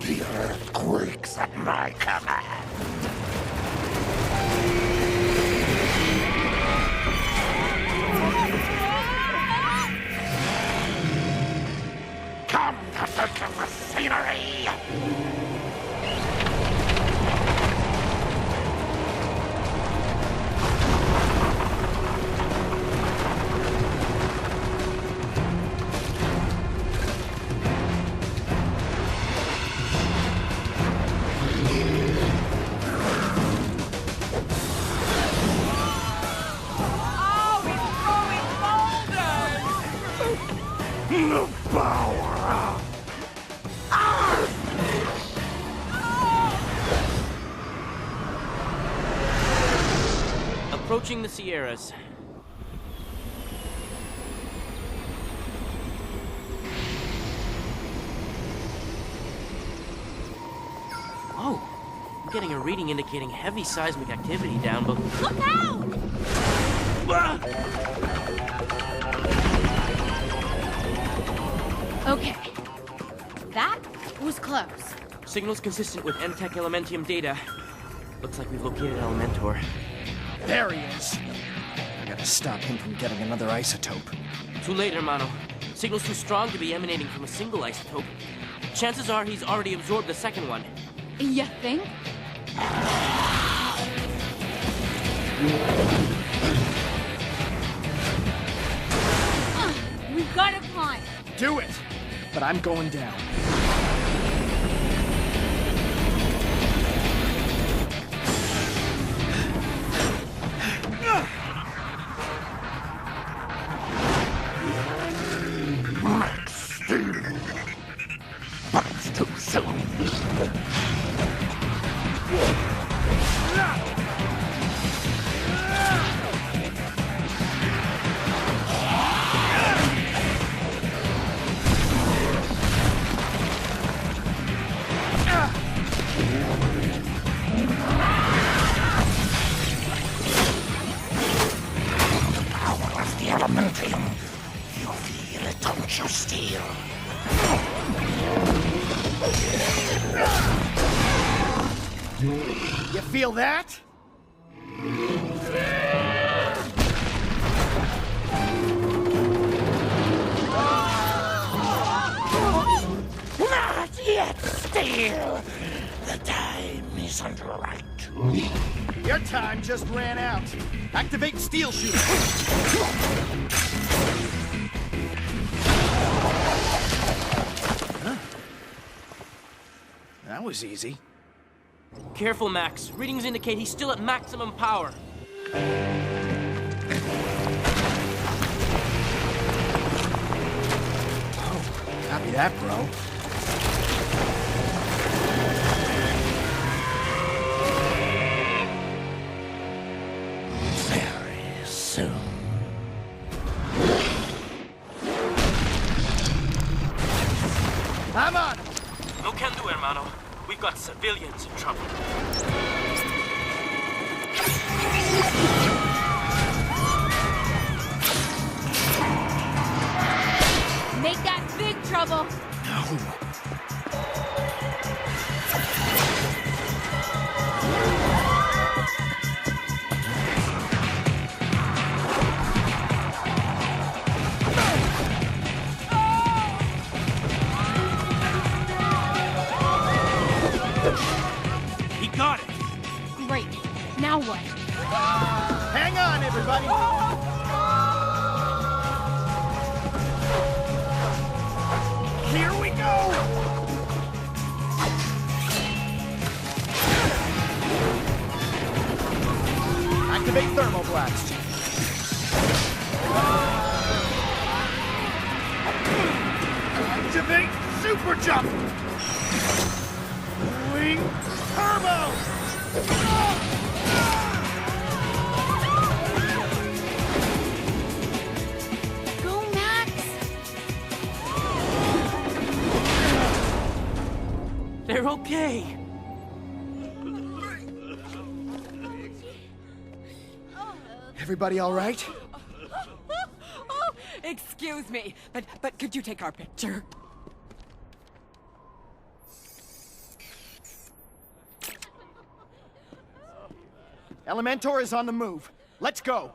The earth quakes at my command. Come to search of the scenery! The power! Approaching the Sierras. Oh, I'm getting a reading indicating heavy seismic activity down below. Look out! Okay. That was close. Signals consistent with MTech Elementium data. Looks like we've located Elementor. There he is. I gotta stop him from getting another isotope. Too late, hermano. Signal's too strong to be emanating from a single isotope. Chances are he's already absorbed the second one. You think? We've got to climb. Do it! But I'm going down. Max Steel! But it's too soon. Power of the Elementium. You feel it, don't you, Steel? You feel that? Not yet, Steel! The time isn't right. Your time just ran out. Activate steel shooter. Huh? That was easy. Careful, Max. Readings indicate he's still at maximum power. Oh, copy that, bro. Very soon. I'm on! No can do, hermano. We've got civilians in trouble. Make that big trouble. No. He got it! Great. Now what? Hang on, everybody! Here we go! Activate thermoblast. Activate super jump. Wing turbo. Go, Max. They're okay. Everybody all right? Oh, excuse me, but could you take our picture? Elementor is on the move. Let's go.